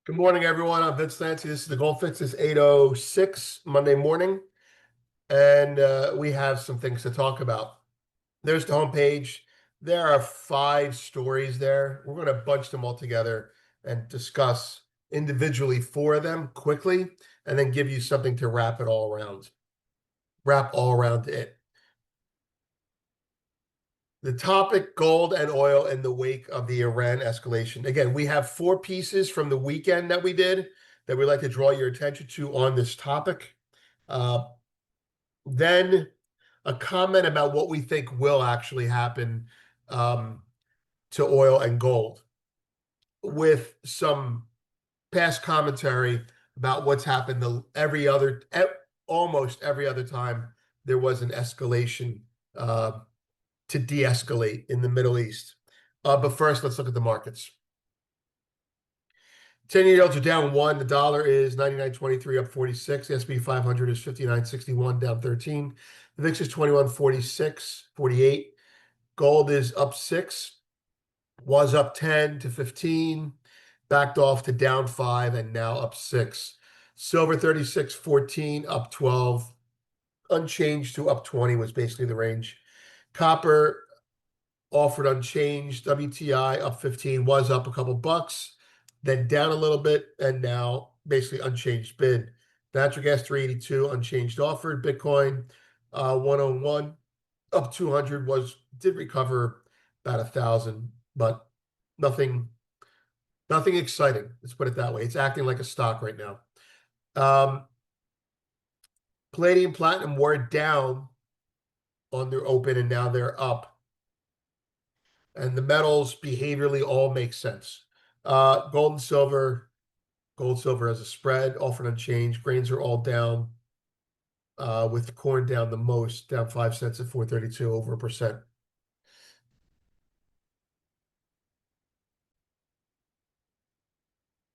Good morning, everyone. I'm Vince Lancy. This is the Gold Fix. It's 8:06 Monday morning, and we have some things to talk about. There's the homepage. There are 5 stories there. We're going to bunch them all together and discuss individually 4 of them quickly, and then give you something to wrap all around it. The topic, gold and oil in the wake of the Iran escalation. Again, we have 4 pieces from the weekend that we did that we'd like to draw your attention to on this topic. Then a comment about what we think will actually happen to oil and gold, with some past commentary about what's happened almost every other time there was an escalation to de-escalate in the Middle East. But first, let's look at the markets. 10-year yields are down 1. The dollar is 99.23, up 46. The S&P 500 is 59.61, down 13. The VIX is 21.46, 48. Gold is up 6, was up 10 to 15, backed off to down 5, and now up 6. Silver 36.14, up 12. Unchanged to up 20 was basically the range. Copper offered unchanged. WTI up 15, was up a couple bucks, then down a little bit, and now basically unchanged bid. Natural gas 382, unchanged offered. Bitcoin 101, up 200, did recover about 1,000, but nothing exciting. Let's put it that way. It's acting like a stock right now. Palladium, platinum were down on their open, and now they're up. And the metals behaviorally all make sense. Gold and silver. Gold, silver as a spread, offered unchanged. Grains are all down, with corn down the most, down 5 cents at 432, over 1%.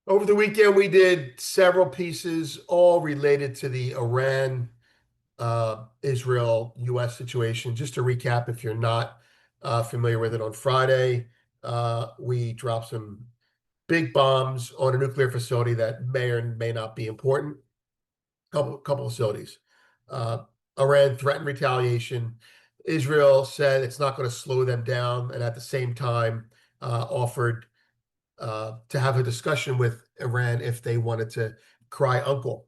Over the weekend, we did several pieces, all related to the Iran, Israel, U.S. situation. Just to recap, if you're not familiar with it, on Friday, we dropped some big bombs on a nuclear facility that may or may not be important. Couple facilities. Iran threatened retaliation. Israel said it's not going to slow them down, and at the same time offered to have a discussion with Iran if they wanted to cry uncle.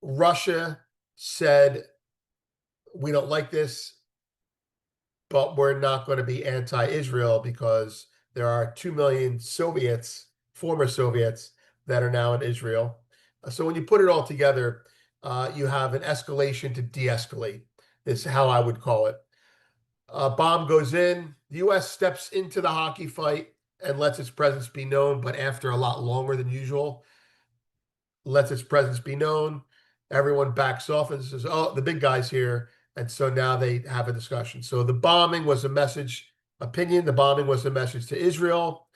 Russia said, we don't like this, but we're not going to be anti-Israel because there are 2 million Soviets, former Soviets, that are now in Israel. So when you put it all together, you have an escalation to de-escalate, is how I would call it. A bomb goes in, the U.S. steps into the hockey fight and lets its presence be known, but after a lot longer than usual, lets its presence be known. Everyone backs off and says, oh, the big guy's here. And so now they have a discussion. So the bombing was a message, the bombing was a message to Israel.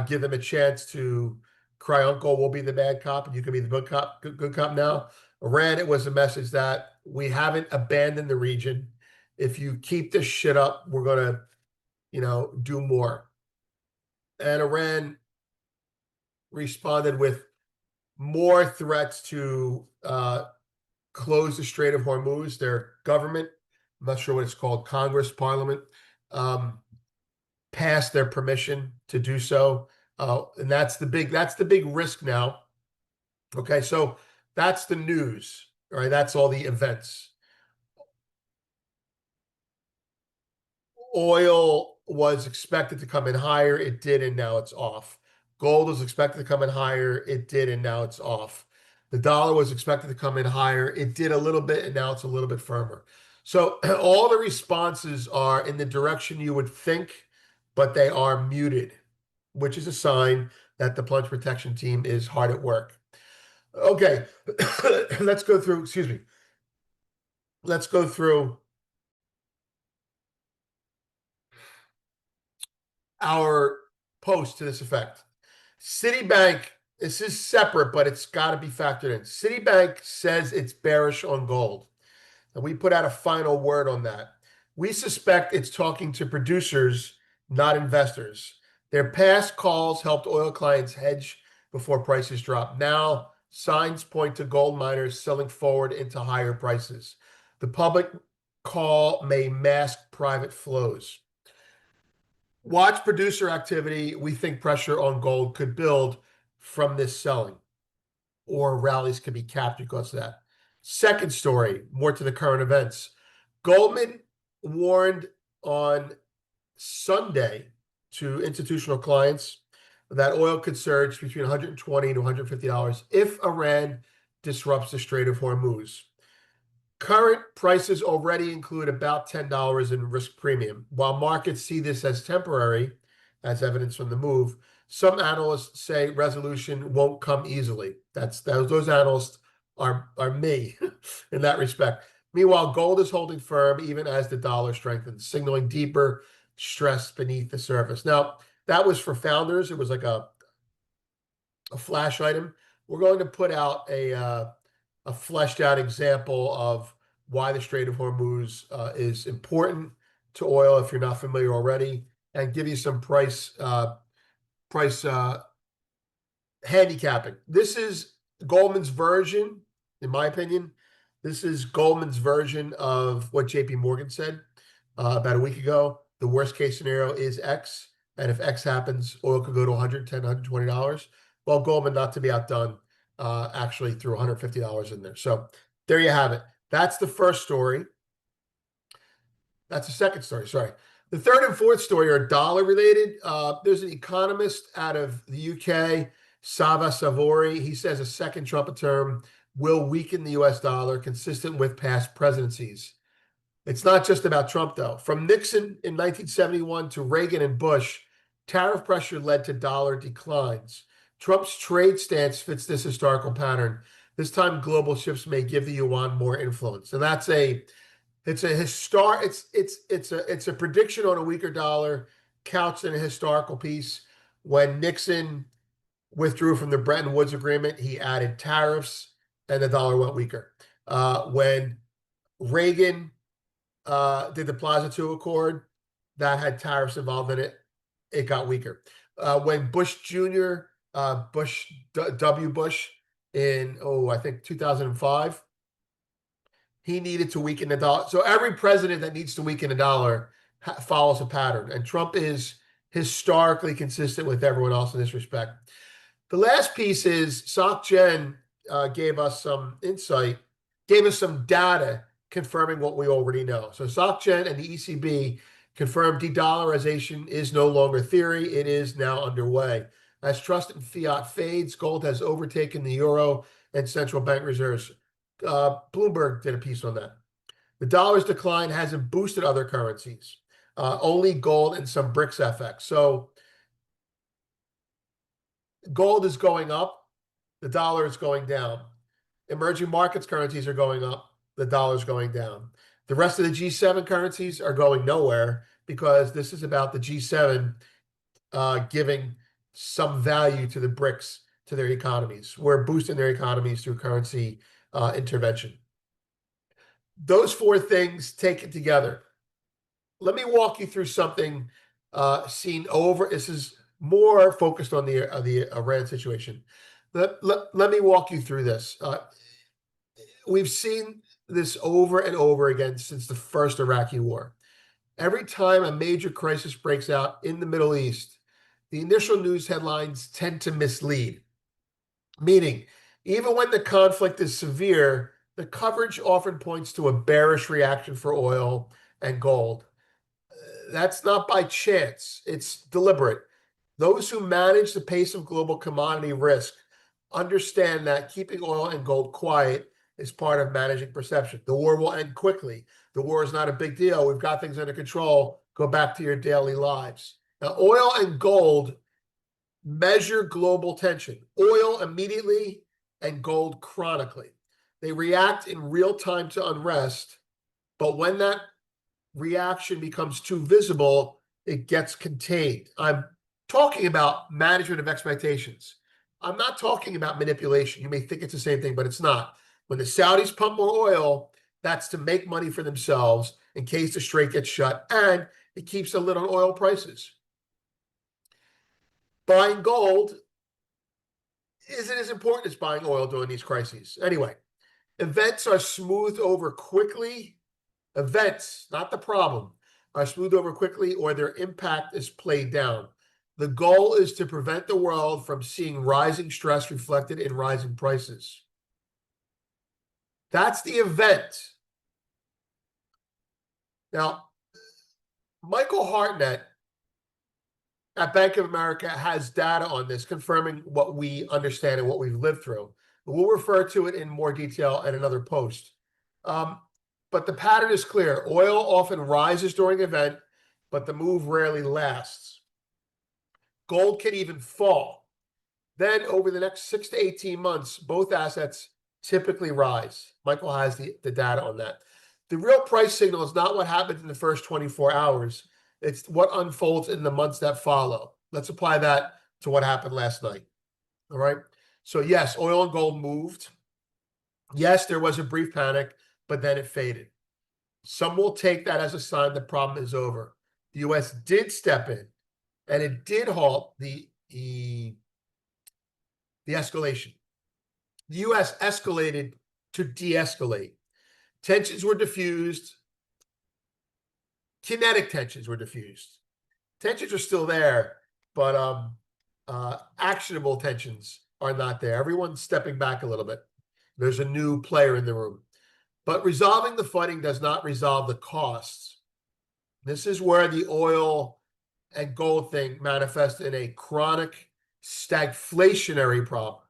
Give them a chance to cry uncle, we'll be the bad cop and you can be the good cop now. Iran, it was a message that we haven't abandoned the region. If you keep this shit up, we're going to, do more. And Iran responded with more threats to close the Strait of Hormuz. Their government, I'm not sure what it's called, Congress, Parliament, passed their permission to do so. And that's the big risk now. Okay, so that's the news. All right, that's all the events. Oil was expected to come in higher. It did, and now it's off. Gold was expected to come in higher. It did, and now it's off. The dollar was expected to come in higher. It did a little bit, and now it's a little bit firmer. So all the responses are in the direction you would think, but they are muted, which is a sign that the plunge protection team is hard at work. Okay, let's go through, excuse me. Let's go through our post to this effect. Citibank, this is separate, but it's got to be factored in. Citibank says it's bearish on gold. And we put out a final word on that. We suspect it's talking to producers, not investors. Their past calls helped oil clients hedge before prices drop. Now, signs point to gold miners selling forward into higher prices. The public call may mask private flows. Watch producer activity. We think pressure on gold could build from this selling, or rallies could be capped because of that. Second story, more to the current events. Goldman warned on Sunday to institutional clients that oil could surge between $120 to $150 if Iran disrupts the Strait of Hormuz. Current prices already include about $10 in risk premium. While markets see this as temporary, as evidence from the move, some analysts say resolution won't come easily. Those analysts are me in that respect. Meanwhile, gold is holding firm even as the dollar strengthens, signaling deeper stress beneath the surface. Now, that was for founders. It was like a flash item. We're going to put out a fleshed out example of why the Strait of Hormuz is important to oil if you're not familiar already, and give you some price handicapping. This is Goldman's version, in my opinion. This is Goldman's version of what JP Morgan said about a week ago. The worst case scenario is X, and if X happens, oil could go to $110, $120. Well, Goldman, not to be outdone, actually threw $150 in there. So there you have it. That's the first story. That's the second story, sorry. The third and fourth story are dollar related. There's an economist out of the UK, Sava Savory. He says a second Trump term will weaken the US dollar, consistent with past presidencies. It's not just about Trump, though. From Nixon in 1971 to Reagan and Bush, tariff pressure led to dollar declines. Trump's trade stance fits this historical pattern. This time, global shifts may give the yuan more influence, and it's a prediction on a weaker dollar, couched in a historical piece. When Nixon withdrew from the Bretton Woods Agreement, he added tariffs, and the dollar went weaker. When Reagan did the Plaza II Accord, that had tariffs involved in it, it got weaker. When Bush Jr., W. Bush, in, I think 2005, he needed to weaken the dollar. So every president that needs to weaken the dollar follows a pattern. And Trump is historically consistent with everyone else in this respect. The last piece is SocGen gave us some insight, gave us some data confirming what we already know. So SocGen and the ECB confirmed de-dollarization is no longer theory. It is now underway. As trust in fiat fades, gold has overtaken the euro and central bank reserves. Bloomberg did a piece on that. The dollar's decline hasn't boosted other currencies, only gold and some BRICS FX. So gold is going up, the dollar is going down. Emerging markets currencies are going up, the dollar's going down. The rest of the G7 currencies are going nowhere because this is about the G7 giving some value to the BRICS, to their economies. We're boosting their economies through currency intervention. Those four things taken together. Let me walk you through something seen over. This is more focused on the Iran situation. Let me walk you through this. We've seen this over and over again since the first Iraqi war. Every time a major crisis breaks out in the Middle East, the initial news headlines tend to mislead. Meaning, even when the conflict is severe, the coverage often points to a bearish reaction for oil and gold. That's not by chance, it's deliberate. Those who manage the pace of global commodity risk understand that keeping oil and gold quiet is part of managing perception. The war will end quickly. The war is not a big deal. We've got things under control. Go back to your daily lives. Now, oil and gold measure global tension. Oil immediately and gold chronically. They react in real time to unrest, but when that reaction becomes too visible, it gets contained. I'm talking about management of expectations. I'm not talking about manipulation. You may think it's the same thing, but it's not. When the Saudis pump more oil, that's to make money for themselves in case the strait gets shut, and it keeps a lid on oil prices. buying gold isn't as important as buying oil during these crises. Anyway, events are smoothed over quickly. Events, not the problem, are smoothed over quickly or their impact is played down. The goal is to prevent the world from seeing rising stress reflected in rising prices. That's the event. Now, Michael Hartnett at Bank of America has data on this, confirming what we understand and what we've lived through. We'll refer to it in more detail in another post. But the pattern is clear. Oil often rises during an event, but the move rarely lasts. Gold can even fall. Then over the next 6 to 18 months, both assets typically rise. Michael has the data on that. The real price signal is not what happens in the first 24 hours. It's what unfolds in the months that follow. Let's apply that to what happened last night. All right. So yes, oil and gold moved. Yes, there was a brief panic, but then it faded. Some will take that as a sign the problem is over. The U.S. did step in, and it did halt the escalation. The U.S. escalated to de-escalate. Tensions were diffused. Kinetic tensions were diffused. Tensions are still there, but actionable tensions are not there. Everyone's stepping back a little bit. There's a new player in the room. But resolving the fighting does not resolve the costs. This is where the oil and gold thing manifests in a chronic stagflationary problem.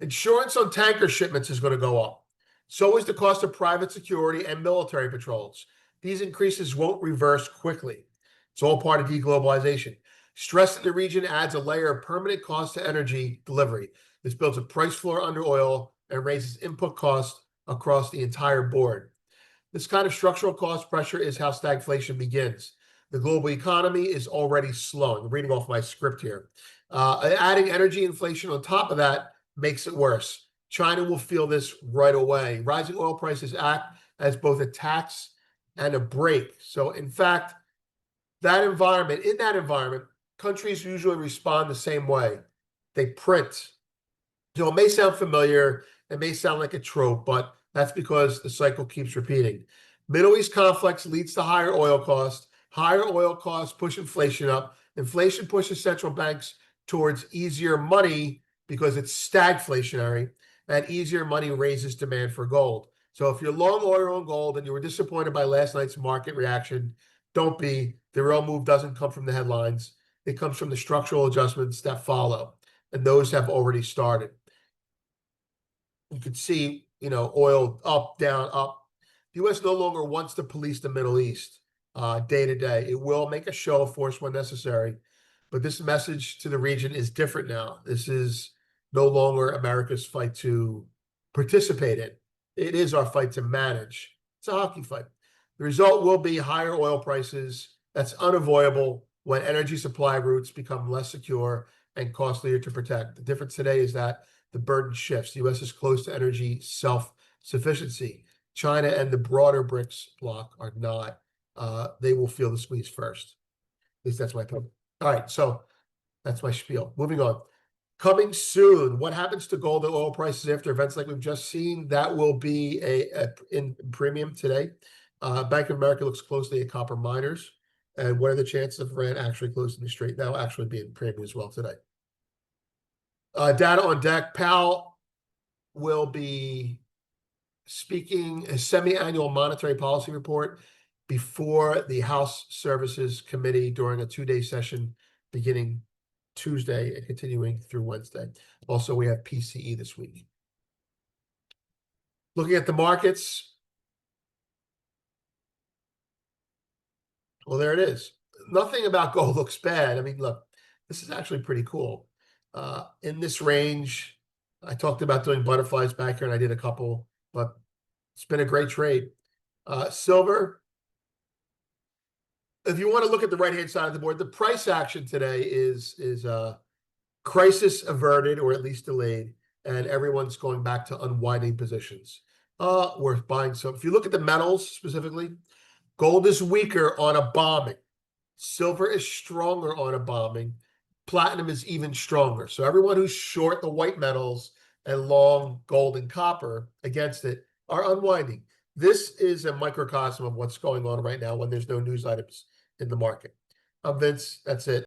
Insurance on tanker shipments is going to go up. So is the cost of private security and military patrols. These increases won't reverse quickly. It's all part of deglobalization. Stress in the region adds a layer of permanent cost to energy delivery. This builds a price floor under oil and raises input costs across the entire board. This kind of structural cost pressure is how stagflation begins. The global economy is already slowing. I'm reading off my script here. Adding energy inflation on top of that makes it worse. China will feel this right away. Rising oil prices act as both a tax and a brake. So in fact, in that environment, countries usually respond the same way. They print. It may sound familiar, it may sound like a trope, but that's because the cycle keeps repeating. Middle East conflicts leads to higher oil costs. Higher oil costs push inflation up. Inflation pushes central banks towards easier money because it's stagflationary, and easier money raises demand for gold. So if you're long oil and gold and you were disappointed by last night's market reaction, don't be. The real move doesn't come from the headlines. It comes from the structural adjustments that follow, and those have already started. You could see, oil up, down, up. The U.S. no longer wants to police the Middle East day to day. It will make a show of force when necessary, but this message to the region is different now. This is no longer America's fight to participate in. It is our fight to manage. It's a hockey fight. The result will be higher oil prices. That's unavoidable when energy supply routes become less secure and costlier to protect. The difference today is that the burden shifts. The U.S. is close to energy self-sufficiency. China and the broader BRICS bloc are not. They will feel the squeeze first. At least that's my opinion. All right, so that's my spiel. Moving on. Coming soon, what happens to gold and oil prices after events like we've just seen? That will be in premium today. Bank of America looks closely at copper miners. And what are the chances of Iran actually closing the strait? That will actually be in premium as well today. Data on deck. Powell will be speaking a semi-annual monetary policy report before the House Services Committee during a 2-day session beginning Tuesday and continuing through Wednesday. Also, we have PCE this week. Looking at the markets. Well, there it is. Nothing about gold looks bad. I mean, look, this is actually pretty cool. In this range, I talked about doing butterflies back here, and I did a couple, but it's been a great trade. Silver, if you want to look at the right-hand side of the board, the price action today is crisis averted or at least delayed, and everyone's going back to unwinding positions. We're buying some. If you look at the metals specifically, gold is weaker on a bombing. Silver is stronger on a bombing. platinum is even stronger. So everyone who's short the white metals and long gold and copper against it are unwinding. This is a microcosm of what's going on right now when there's no news items in the market. Vince, that's it.